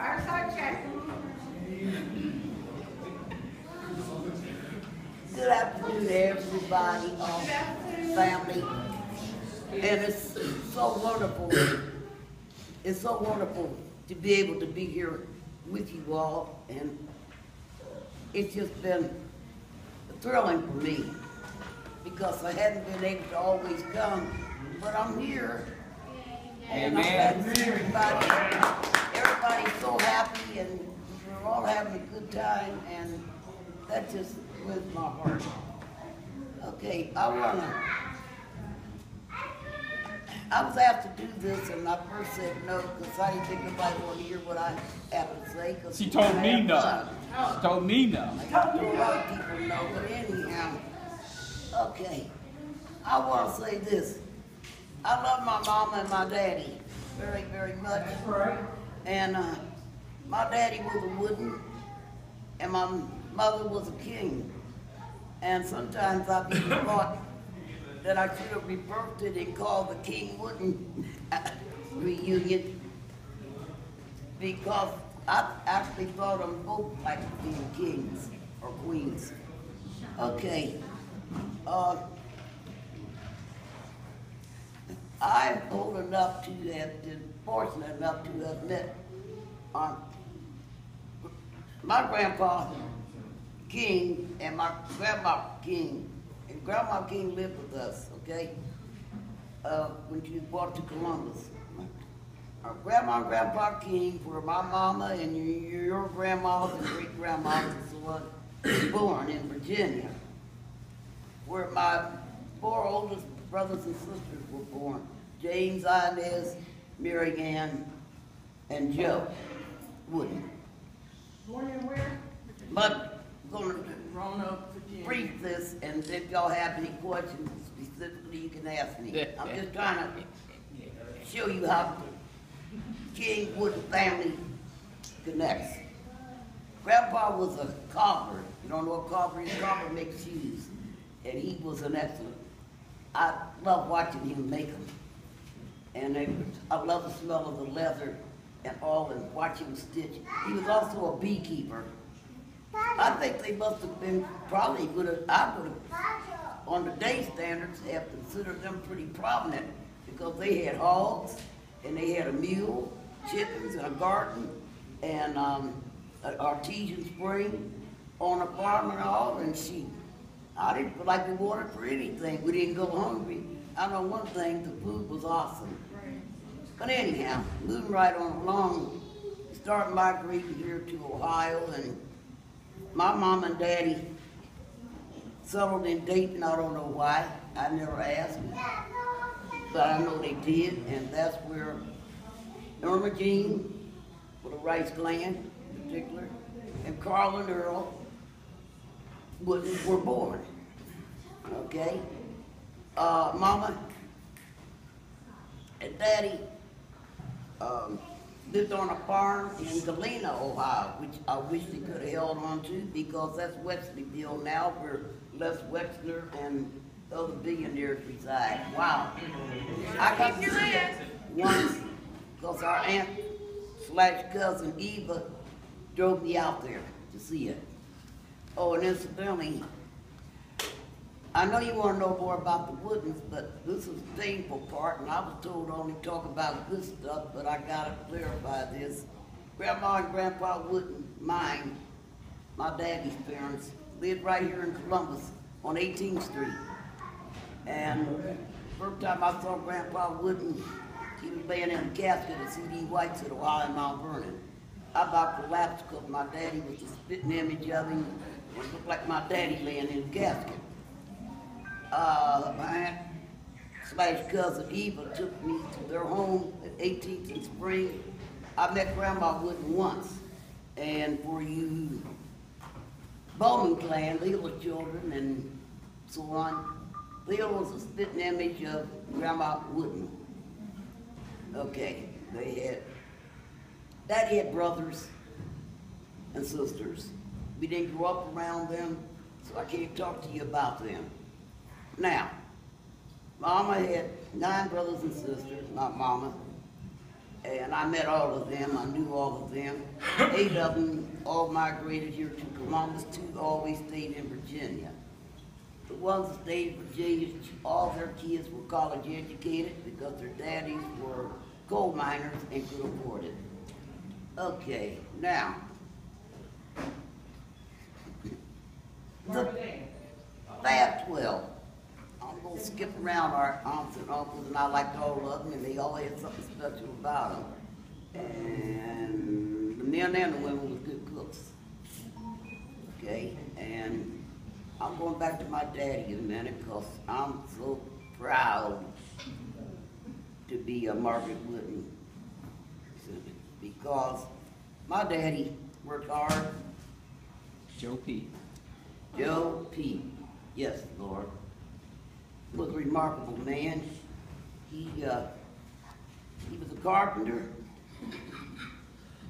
Good afternoon to everybody, family. And it's so wonderful. It's so wonderful to be able to be here with you all. And it's just been thrilling for me because I hadn't been able to always come, but I'm here. And I'm glad to see everybody. Everybody's so happy and we're all having a good time, and that just wins my heart. Okay, I was asked to do this, and I first said no because I didn't think nobody wanted to hear what I have to say. She told me no. She told me no. I talked to a lot of people no, but anyhow, okay. I want to say this. I love my mama and my daddy very, very much. And my daddy was a wooden, and my mother was a king. And sometimes I've even thought that I should have rebirthed it and called the King Wooden reunion, because I actually thought them both like being kings or queens. Okay. I'm old enough to have been fortunate enough to have met my grandpa King and my grandma King. And Grandma King lived with us, okay? When she was brought to Columbus. Our grandma and grandpa King were my mama, and your grandmas and great grandmas was born in Virginia, where my 4 oldest brothers and sisters were born: James, Inez, Mary Ann, and Joe Wooden. Born in where? But I'm going to brief this, and if y'all have any questions specifically, you can ask me. I'm just trying to show you how King Wooden family connects. Grandpa was a cobbler. You don't know what cobbler is? Cobbler makes shoes, and he was an excellent. I love watching him make them, and I love the smell of the leather and all, and watch him stitch. He was also a beekeeper. I think they must have been probably I would have, on the day standards, have considered them pretty prominent, because they had hogs, and they had a mule, chickens, and a garden, and an artesian spring on a farm and all, and sheep. I didn't feel like we wanted for anything. We didn't go hungry. I know one thing, the food was awesome. But anyhow, moving right on along, started migrating here to Ohio, and my mom and daddy settled in Dayton. I don't know why. I never asked, but I know they did, and that's where Irma Jean, with a rice gland in particular, and Carl and Earl were born. Okay? Mama and daddy lived on a farm in Galena, Ohio, which I wish they could have held on to, because that's Wesleyville now, where Les Wexner and other billionaires reside. Wow. I got to see it once because our aunt / cousin Eva drove me out there to see it. Oh, and incidentally, I know you want to know more about the Woodens, but this is the painful part, and I was told to only talk about good stuff, but I got to clarify this. Grandma and Grandpa Wooden, mine, my daddy's parents, lived right here in Columbus on 18th Street. And first time I saw Grandpa Wooden, he was laying in a casket at C.D. White's at Ohio and Mount Vernon. I about collapsed because my daddy was the spitting image of him. It looked like my daddy laying in a casket. My aunt / cousin Eva took me to their home at 18th and Spring. I met Grandma Wooden once, and for you Bowman clan, Leela children and so on, Leela was a spitting image of Grandma Wooden. Okay, Daddy had brothers and sisters. We didn't grow up around them, so I can't talk to you about them. Now, Mama had 9 brothers and sisters, not Mama. And I met all of them, I knew all of them. 8 of them all migrated here to Columbus, 2 always stayed in Virginia. The ones that stayed in Virginia, all their kids were college educated because their daddies were coal miners and could afford it. Okay, now. The Fab 12. I'm gonna skip around our aunts and uncles, and I liked all of them, and they all had something special about them. And the men and the women were good cooks. Okay, and I'm going back to my daddy in a minute, because I'm so proud to be a Margaret Woodman. Because my daddy worked hard. Joe P. Joe P. Yes, Lord. Was a remarkable man. He was a carpenter.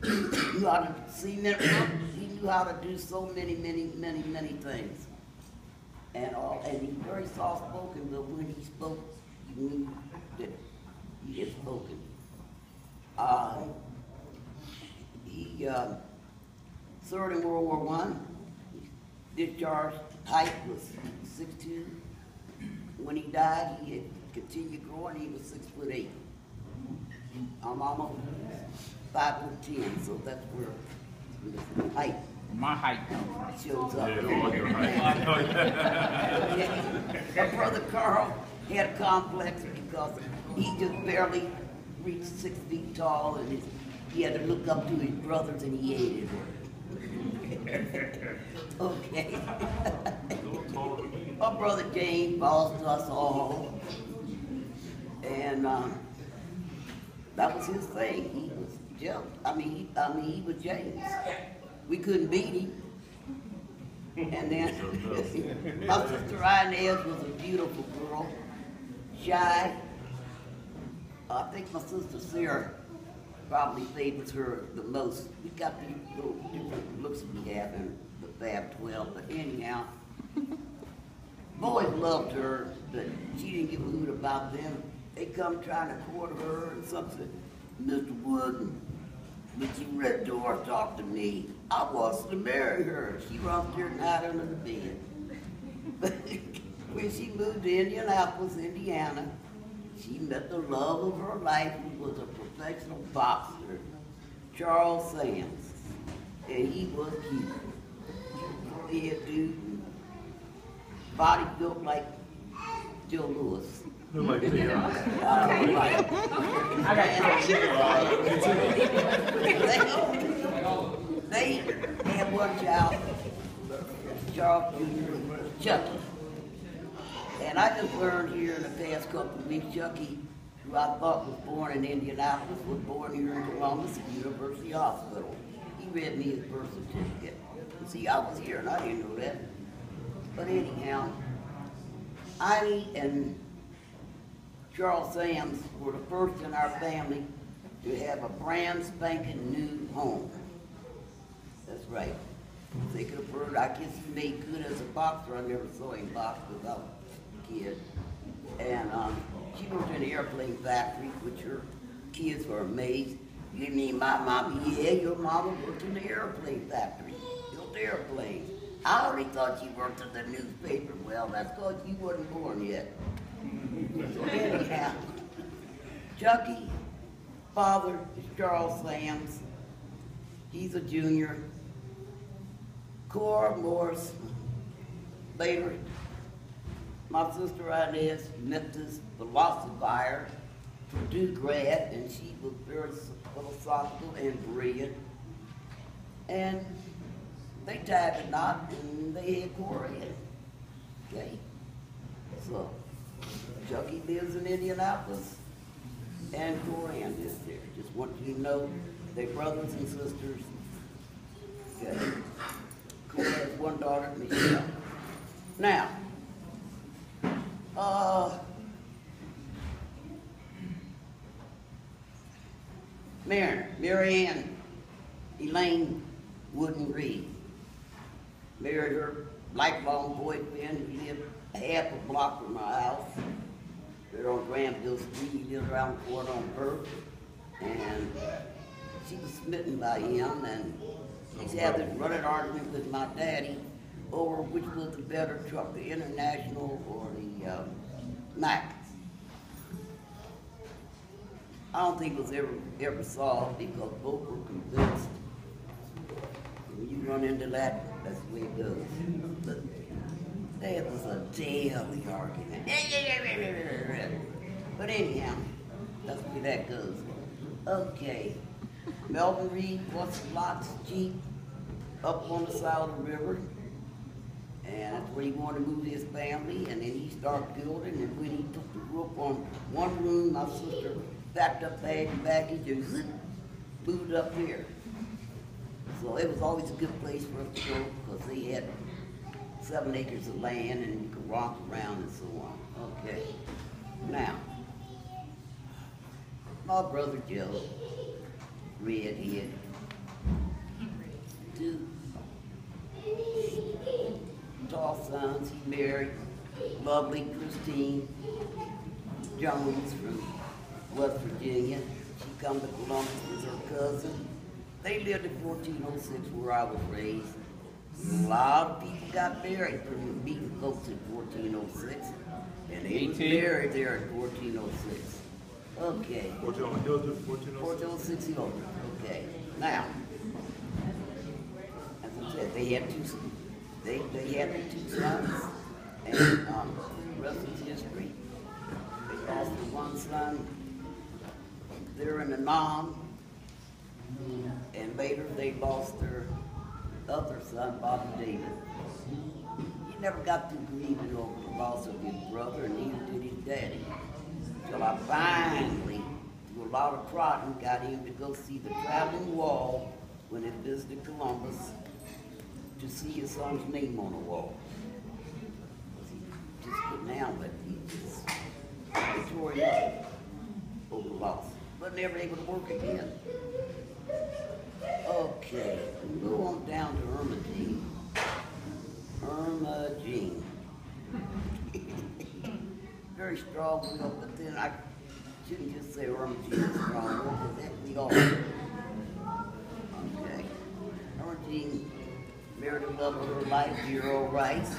He knew how to cement work. He knew how to do so many things. And he was very soft spoken, but when he spoke, you knew that he had spoken. He served in World War I. Discharged height was 6'2". When he died, he had continued growing. He was 6'8". I'm almost 5'10", so that's where the height. My height Shows up. Yeah. My brother Carl had a complex because he just barely reached 6 feet tall, and he had to look up to his brothers, and he hated it. Okay. My brother James bossed us all, and that was his thing. He was Joe. He was James. We couldn't beat him. And then my sister Inez was a beautiful girl, shy. I think my sister Sarah probably favors her the most. We got these little different looks we have in the Fab 12, but anyhow, boys loved her, but she didn't give a hoot about them. They come trying to court her and something. Mr. Wooden, when she read door talk to me, I wants to marry her. She runs there night under the bed. But when she moved to Indianapolis, Indiana, she met the love of her life, who was a professional boxer, Charles Sands. And he was cute. Curly-haired dude, body built like Joe Louis. Look like They had one child, Charles Jr., Chucky. And I just learned here in the past couple of weeks, Chucky, who I thought was born in Indianapolis, was born here in Columbus at University Hospital. He read me his birth certificate. See, I was here and I didn't know that. But anyhow, I and Charles Sams were the first in our family to have a brand spanking new home. That's right. They could have heard, I guess he made good as a boxer. I never saw him box without a kid. And she worked in the airplane factory, which her kids were amazed. You mean my mama? Yeah, your mama worked in the airplane factory, built airplanes. I already thought you worked at the newspaper. Well, that's because you wasn't born yet. So anyhow, Chucky, father is Charles Sams. He's a junior. Cora Morris, later, my sister Inez met this philosopher, Purdue grad, and she was very philosophical and brilliant. And they tied the knot, and they had Cora in. Okay? So, Chucky lives in Indianapolis, and Cora lives there. Just want you to know they're brothers and sisters. Okay? Cora has one daughter, Michelle. Now, Mary Ann Elaine Wooden Reed married her lifelong boyfriend who lived half a block from my house. They're on Granville Street. He lived around the corner on Earth. and she was smitten by him, and she had this running argument with my daddy over which was the better truck, the International or the Mack. I don't think it was ever solved because both were convinced when you run into that, that's the way it goes. But that was a daily argument. But anyhow, that's the way that goes. Okay. Melvin Reed bought some lots of Jeep up on the side of the river. And that's where he wanted to move his family. And then he started building. And when he took the roof on one room, my sister packed up bag and baggage and zip, moved up there. So it was always a good place for us to go because they had 7 acres of land and you could walk around and so on. Okay. Now, my brother Joe, redhead, 2 tall sons. He married lovely Christine Jones from West Virginia. She come to Columbus with her cousin. They lived in 1406 where I was raised. A lot of people got married from meeting folks in 1406. And they was married there in 1406. Okay. 1406 Hildreth. Okay. Now, as I said, they had 2 sons. They had 2 sons, and the rest is history. They lost the 1 son there in the Nam, and later they lost their other son, Bobby David. He never got through grieving over the loss of his brother, and neither did his daddy. Till I finally, through a lot of prodding, got him to go see the traveling wall when he visited Columbus to see his son's name on the wall. He just couldn't handle it. He just tore it up over the loss. But never able to work again. Okay, we go on down to Irma Jean. Irma Jean. Very strong-willed, but then I shouldn't just say Irma Jean is strong-willed, because that we all do. Okay. Irma Jean married the love of her life, dear old Rice,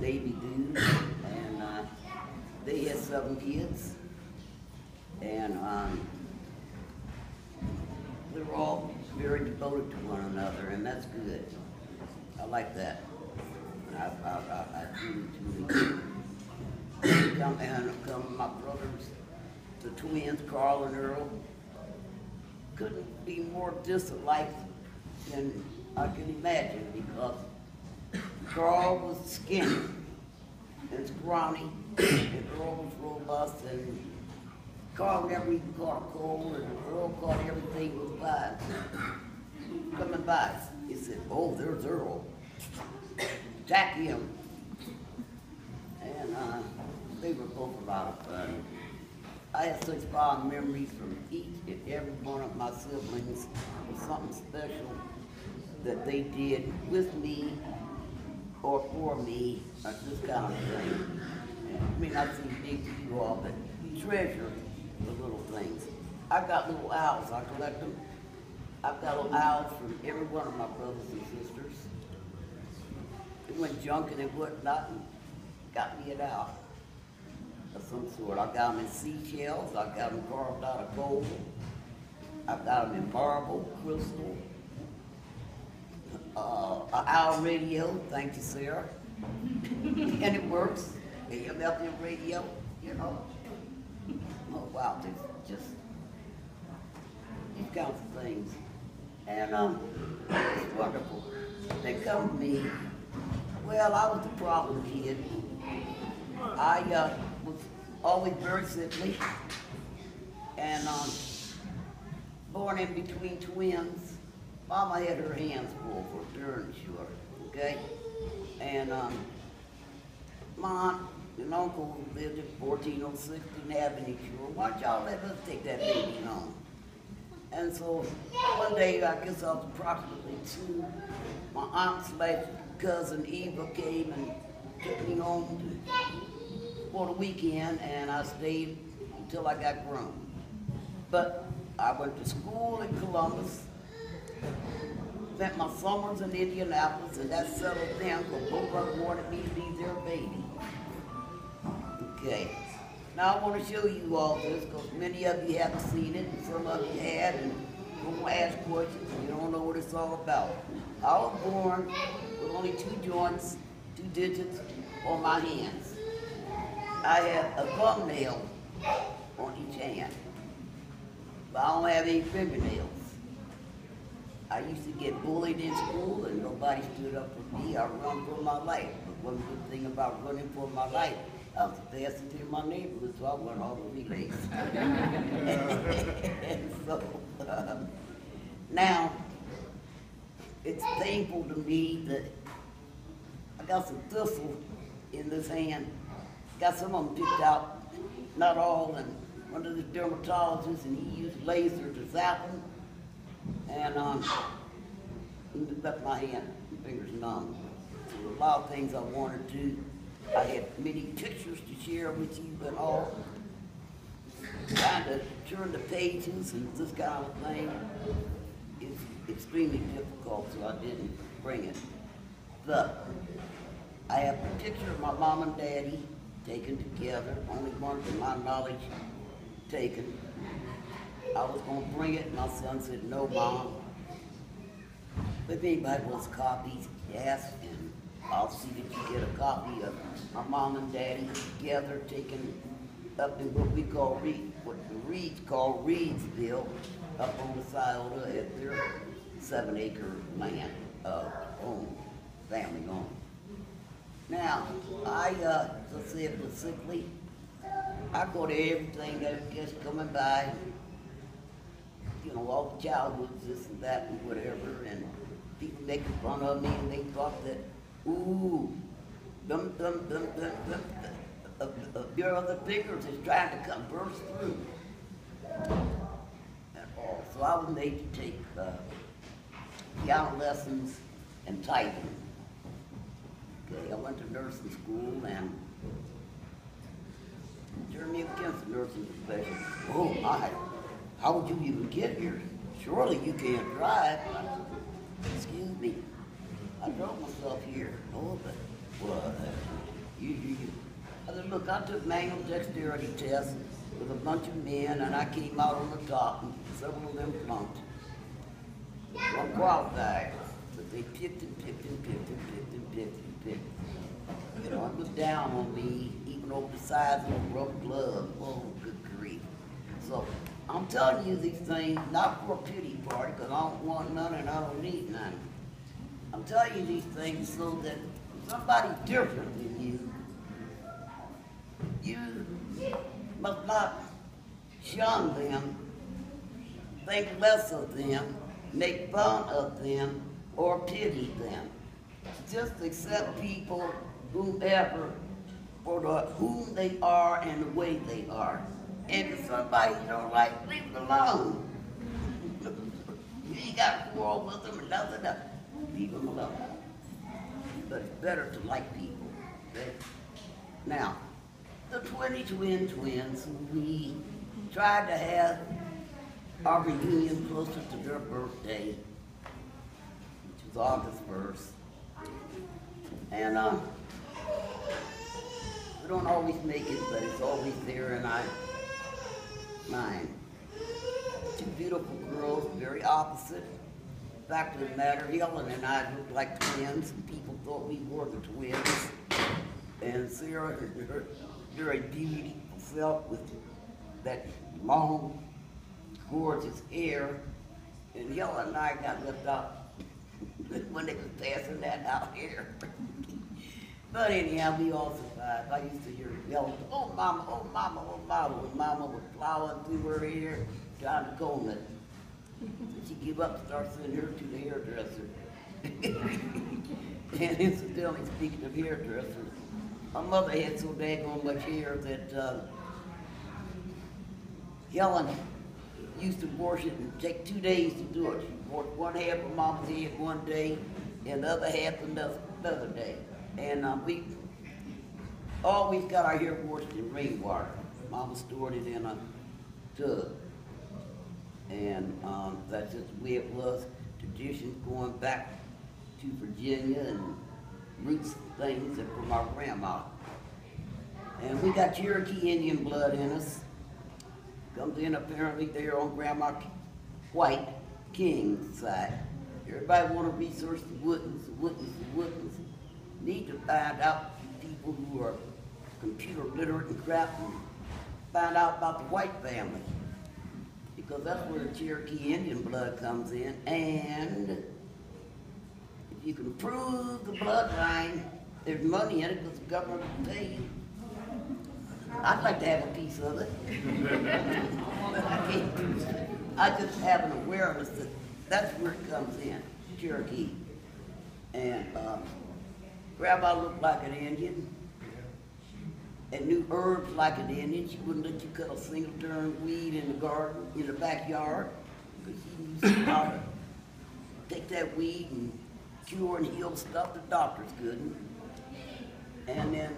Davy Dude, and they had 7 kids. And they were all very devoted to one another, and that's good. I like that. I truly do. Come my brothers, the twins, Carl and Earl, couldn't be more disalike than I can imagine, because Carl was skinny and scrawny, and Earl was robust, and Carl never even caught a cold, and Earl caught everything was fine. Coming by, he said, "Oh, there's Earl. Attack him." And they were both a lot of fun. I have such fond memories from each and every one of my siblings. It was something special that they did with me or for me, or this kind of thing. I mean, I seem big to you all, but treasure the little things. I've got little owls, I collect them. I've got little owls from every one of my brothers and sisters. They went junking and whatnot and got me an owl of some sort. I got them in seashells, I got them carved out of gold. I've got them in marble, crystal. An owl radio, thank you, Sarah. And it works. AM/FM radio, you know. Oh wow, just these kinds of things. And it's wonderful. They come to me. Well, I was the problem kid. I was always very sickly, and born in between twins. Mama had her hands full for darn sure, okay? And my aunt and uncle lived in 1406, didn't have any cure. Why y'all let us take that baby home? And so one day, I guess I was approximately 2, my aunt's late cousin Eva came and took me home for the weekend, and I stayed until I got grown. But I went to school in Columbus, spent my summers in Indianapolis, and that settled down because both of them wanted me to be their baby. Okay. Now I want to show you all this because many of you haven't seen it, and some of you had, and you're going to ask questions, and you don't know what it's all about. I was born with only 2 joints, 2 digits on my hands. I have a thumbnail on each hand, but I don't have any fingernails. I used to get bullied in school and nobody stood up for me. I run for my life. But one good thing about running for my life, I was the fastest in my neighborhood, so I won all the relays. And so, now, it's painful to me that I got some thistle in this hand. Got some of them picked out, not all, and one of the dermatologists, and he used laser to zap them. And left my hand and fingers numb. So a lot of things I wanted to. I had many pictures to share with you and all. Trying to turn the pages and this kind of thing is extremely difficult, so I didn't bring it. But I have a picture of my mom and daddy taken together, only one to my knowledge taken. I was going to bring it, and my son said, no, Mom. But if anybody wants copies, ask, and I'll see that you get a copy of my mom and daddy together, taken up in what we call what the Reeds call Reedsville, up on the Scioto at their 7-acre land home, family home. Now, I said specifically, I go to everything that gets coming by. You know, all the childhoods, this and that and whatever, and people making fun of me, and they thought that, ooh, your other fingers is trying to come burst through. And all. So I was made to take piano lessons and typing. Okay, I went to nursing school and turned me against the nursing profession. Oh my. How would you even get here? Surely you can't drive. I said, excuse me. I drove myself here. Oh, but what? I said, look, I took manual dexterity tests with a bunch of men, and I came out on the top, and several of them flunked. So I'm qualified, but they picked and picked and picked and picked and picked and picked. You know, it was down on me, even over the size of a rubber glove. Oh, good grief. So I'm telling you these things, not for a pity party, because I don't want none and I don't need none. I'm telling you these things so that somebody different than you must not shun them, think less of them, make fun of them, or pity them. Just accept people, whomever, for whom they are and the way they are. And if somebody you don't like, leave it alone. You ain't got to quarrel with them or nothing else. Leave them alone. But it's better to like people. Okay? Now, the twins, we tried to have our reunion closer to their birthday, which was August 1st. And we don't always make it, but it's always there in our mind. 2 beautiful girls, very opposite. Fact of the matter, Helen and I looked like twins, and people thought we were the twins. And Sarah, her very beautiful self with that long, gorgeous hair, and Helen and I got left out when they was passing that out here. But anyhow, we all survived. I used to hear yelling, oh mama, oh mama, oh mama, when mama was plowing through her hair, trying to comb it. She gave up and started sending her to the hairdresser. And incidentally, speaking of hairdressers, my mother had so daggone much hair that Helen used to wash it and take 2 days to do it. She washed one half of Mama's head one day and the other half another day. And we always got our hair washed in rainwater. Mama stored it in a tub. And that's just the way it was. Traditions going back to Virginia and roots things that from our grandma. And we got Cherokee Indian blood in us. Comes in apparently there on Grandma White King's side. Everybody want to research the Woodlands, the Woodlands, the Woodlands. Need to find out people who are computer literate and crap and find out about the white family. Because that's where the Cherokee Indian blood comes in. And if you can prove the bloodline, there's money in it because the government will pay you. I'd like to have a piece of it. But I can't do it. I just have an awareness that that's where it comes in, Cherokee. And Grandma looked like an Indian and knew herbs like an Indian. She wouldn't let you cut a single darn weed in the garden, in the backyard, because she knew how to take that weed and cure and heal stuff the doctors couldn't. And then,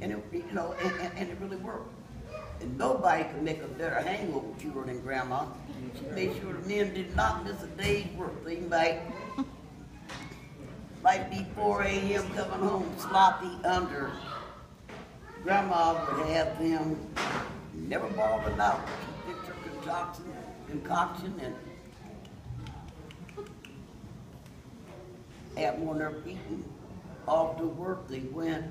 and it, you know, and it really worked. And nobody could make a better hangover cure than Grandma. She made sure the men did not miss a day's work. They might be 4 a.m. coming home sloppy under. Grandma would have them never borrowed a dollar. She fixed her concoction and had one of their feet and off to work they went.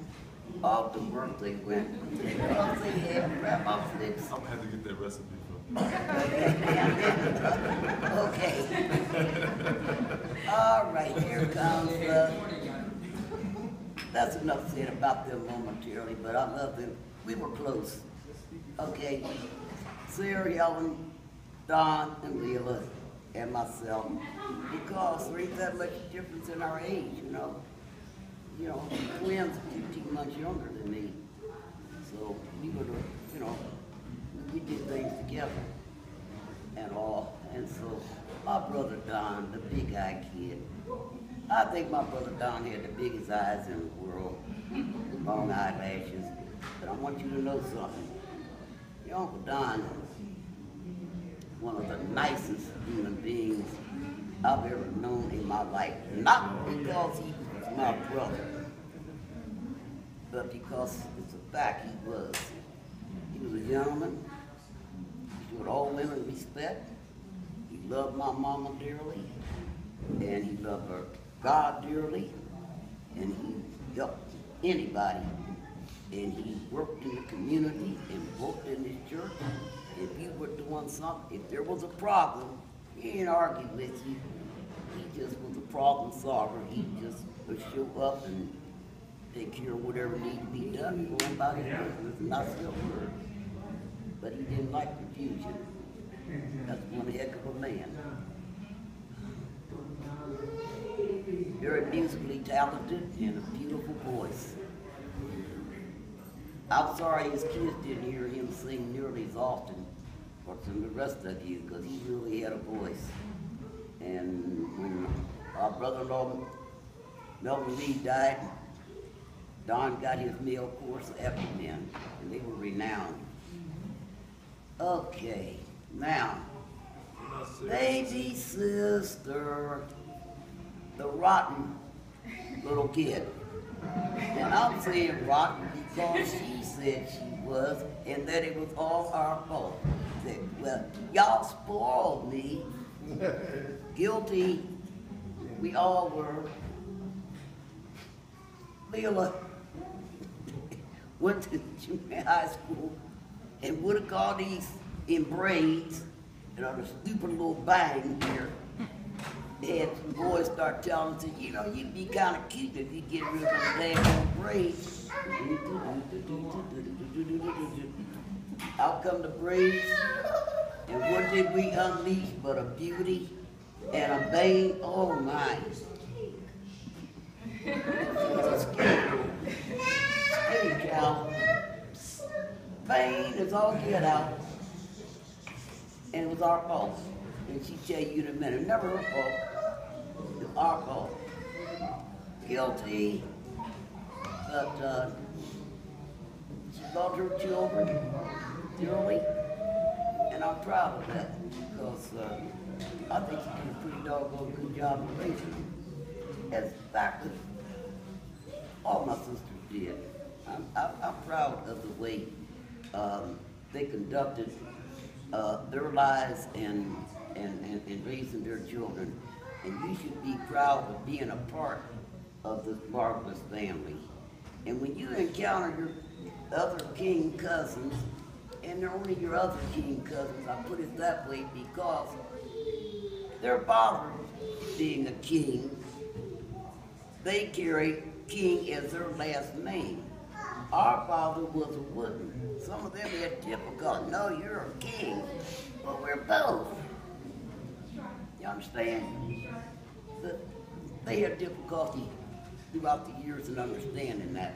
Off to work they went. Because they had Grandma fixed. I'm gonna have to get that recipe from Okay. All right, here comes, that's enough said about them momentarily, but I love them. We were close. Okay, Sarah, Helen, Don, and Leela, and myself, because there ain't that much difference in our age, you know. You know, twins are 15 months younger than me. So we would have, you know, we did things together and all. And so my brother Don, the big eye kid, I think my brother Don had the biggest eyes in the world, long eyelashes. But I want you to know something. Your Uncle Don, one of the nicest human beings I've ever known in my life. Not because he was my brother, but because it's a fact he was. He was a gentleman. He showed all women respect. He loved my mama dearly, and he loved her God dearly, and he helped anybody. And he worked in the community and worked in his church. If you were doing something, if there was a problem, he didn't argue with you. He just was a problem solver. He just would show up and take care of whatever needed to be done, going about his business, and not still word. But he didn't like confusion. That's one heck of a man. Very musically talented and a beautiful voice. I'm sorry his kids didn't hear him sing nearly as often as the rest of you, because he really had a voice. And when our brother-in-law, Melvin Lee, died, Don got his male course after them, and they were renowned. Okay, now, baby sister, the rotten little kid. And I'm saying rotten because she said she was, and that it was all our fault. That, well, y'all spoiled me. Guilty, we all were. Leela went to junior high school and would have got these in braids and on a stupid little bang here. And some boys start telling us, you know, you'd be kind of cute if you get rid of those damn braids. Out come the braids, and what did we unleash but a beauty and a bang? Oh my. Skinny cow. Bang is all get out. And it was our fault. And she'd tell you in a minute, never her fault. It's our fault. Guilty. But she loved her children. dearly, and I'm proud of that because I think you did a pretty doggone good job of raising them. As a fact that all my sisters did. I'm proud of the way they conducted their lives and raising their children. And you should be proud of being a part of this marvelous family. And when you encounter your other king cousins, and they're only your other king cousins, I put it that way because their father being a king, they carry king as their last name. Our father was a wooden. Some of them had difficulty. No, you're a king. Well, we're both. You understand? But they had difficulty throughout the years in understanding that.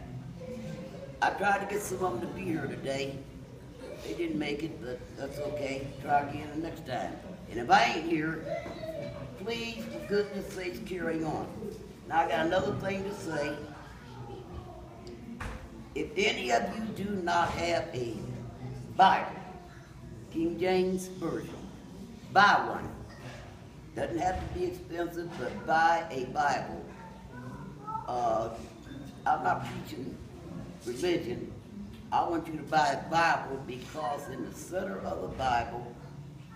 I tried to get some of them to be here today. They didn't make it, but that's okay. Try again the next time. And if I ain't here, please, for goodness sakes, carry on. Now I got another thing to say. If any of you do not have a Bible, King James Version, buy one. Doesn't have to be expensive, but buy a Bible. I'm not preaching religion. I want you to buy a Bible because in the center of the Bible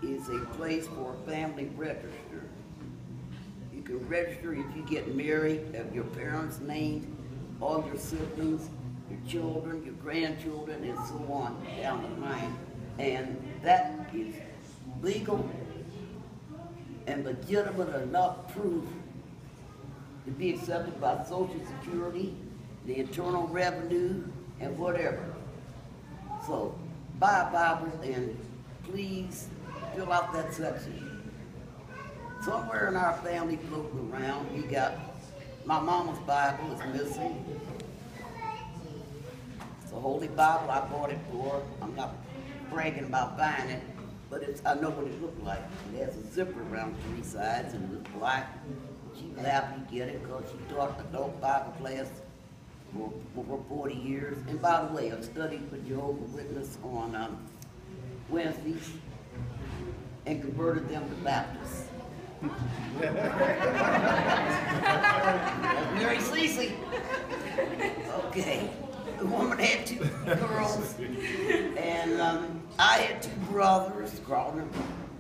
is a place for a family register. You can register if you get married, have your parents' names, all your siblings, your children, your grandchildren, and so on down the line. And that is legal and legitimate enough proof to be accepted by Social Security, the Internal Revenue, and whatever. So buy a Bible and please fill out that section. Somewhere in our family floating around, we got my mama's Bible is missing. It's a Holy Bible. I bought it for her. I'm not bragging about buying it, but I know what it looked like. It has a zipper around 3 sides and it was black. She was happy to get it because she taught adult Bible class for 40 years. And by the way, I've studied for Jehovah's Witness on Wednesdays and converted them to Baptists. Mary Cece. Okay. The woman had 2 girls, and I had 2 brothers.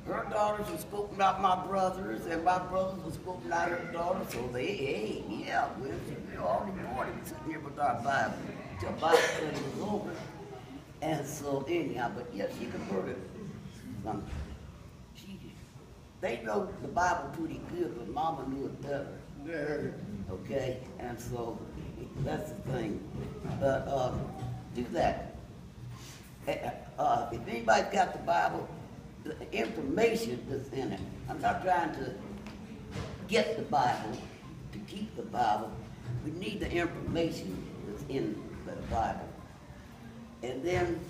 Her daughters were spoken about my brothers, and my brothers were spoken about her daughters. So they, we're all reported sitting here with our Bible till Bible study was over. And so anyhow, but yes, she converted. They know the Bible pretty good, but Mama knew it better. Okay, and so that's the thing. But do that. If anybody's got the Bible, the information that's in it. I'm not trying to get the Bible, to keep the Bible. We need the information that's in the Bible. And then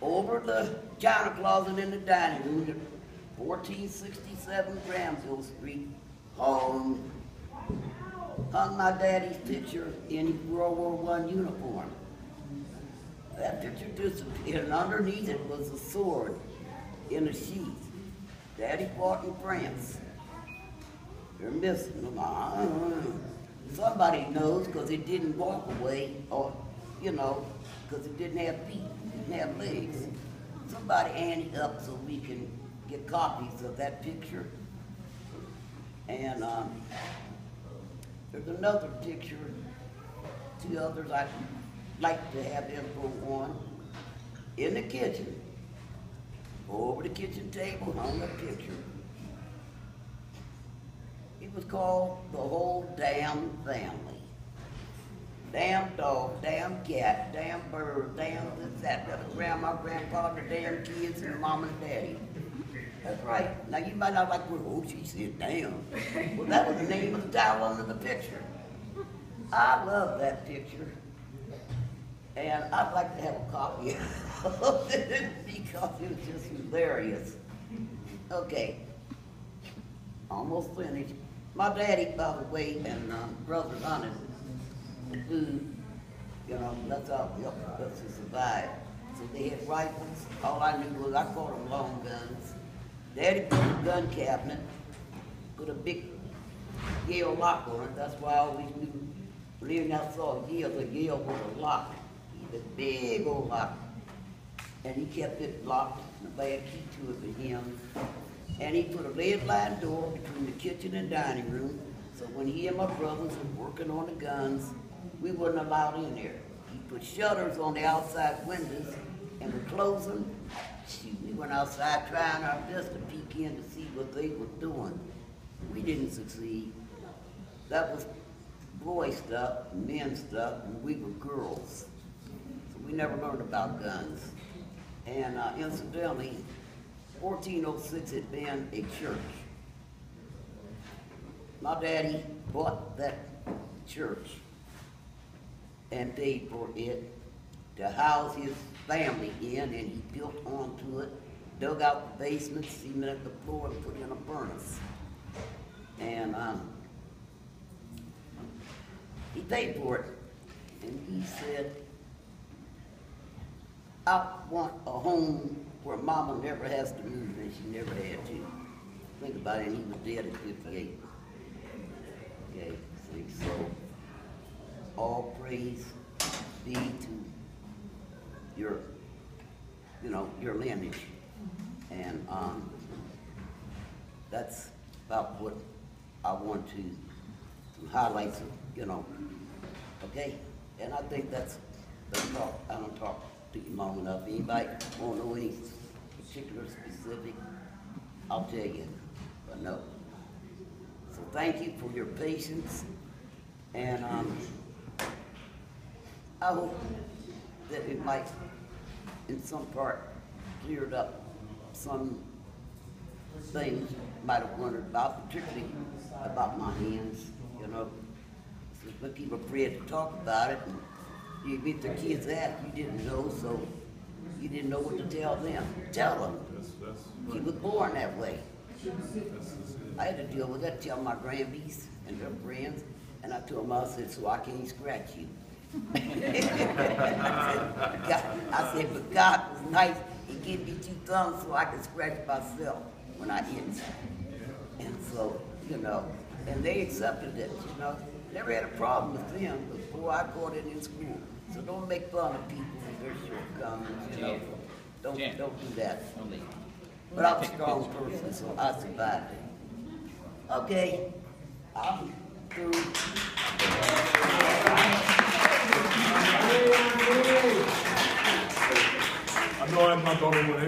over the china closet in the dining room, 1467 Granville Street, hung my daddy's picture in his World War I uniform. That picture disappeared, and underneath it was a sword in a sheath. Daddy fought in France. They're missing them. Somebody knows because it didn't walk away, or, because it didn't have feet, it didn't have legs. Somebody ante up so we can get copies of that picture. And there's another picture, 2 others I'd like to have info on. In the kitchen, over the kitchen table hung a picture. It was called The Whole Damn Family. Damn dog, damn cat, damn bird, damn this, that, grandma, grandpa, the damn kids, and mom and daddy. That's right. Now you might not like, she said damn. Well, that was the name of the title under the picture. I love that picture. And I'd like to have a copy of it because it was just hilarious. Okay. Almost finished. My daddy, by the way, and brothers hunted the food, that's how we helped us to survive. So they had rifles. All I knew was I called them long guns. Daddy put a gun cabinet, put a big Yale lock on it. That's why I always knew when I saw Yale, the Yale was a lock. He had a big old lock. And he kept it locked, nobody had a key to it but him. And he put a lead line door between the kitchen and dining room, so when he and my brothers were working on the guns, we wasn't allowed in there. He put shutters on the outside windows and would close them. Shoot, we went outside trying our best to peek in to see what they were doing. We didn't succeed. That was boy stuff, men stuff, and we were girls. So we never learned about guns. And incidentally, 1406 had been a church. My daddy bought that church and paid for it to house his family in, and he built onto it, dug out the basement, cemented the floor, and put in a furnace. And he paid for it, and he said, I want a home where mama never has to move, and she never had to. Think about it, and he was dead at 58. Okay, see, so all praise be to your, your lineage. And that's about what I want to highlight, okay? And I think that's talk. I don't talk to you long enough. Anybody want to know any particular specific, I'll tell you, but no. So thank you for your patience, and I hope that it might, in some part, cleared up some things you might have wondered about, particularly about my hands, So when people are afraid to talk about it, and you meet their kids that you didn't know, so you didn't know what to tell them. Tell them. He was born that way. I had to deal with that, tell my grandbabies and their friends, and I told them, I said, so I can't scratch you. I said, but God was nice. He gave me 2 thumbs so I could scratch myself when I hit. And so, and they accepted it, Never had a problem with them, but boy, I caught it in school. So don't make fun of people with their shortcomings, Don't do that. But I'm a strong person, so I survived it. Okay, I'm through. I know I'm not the only one here.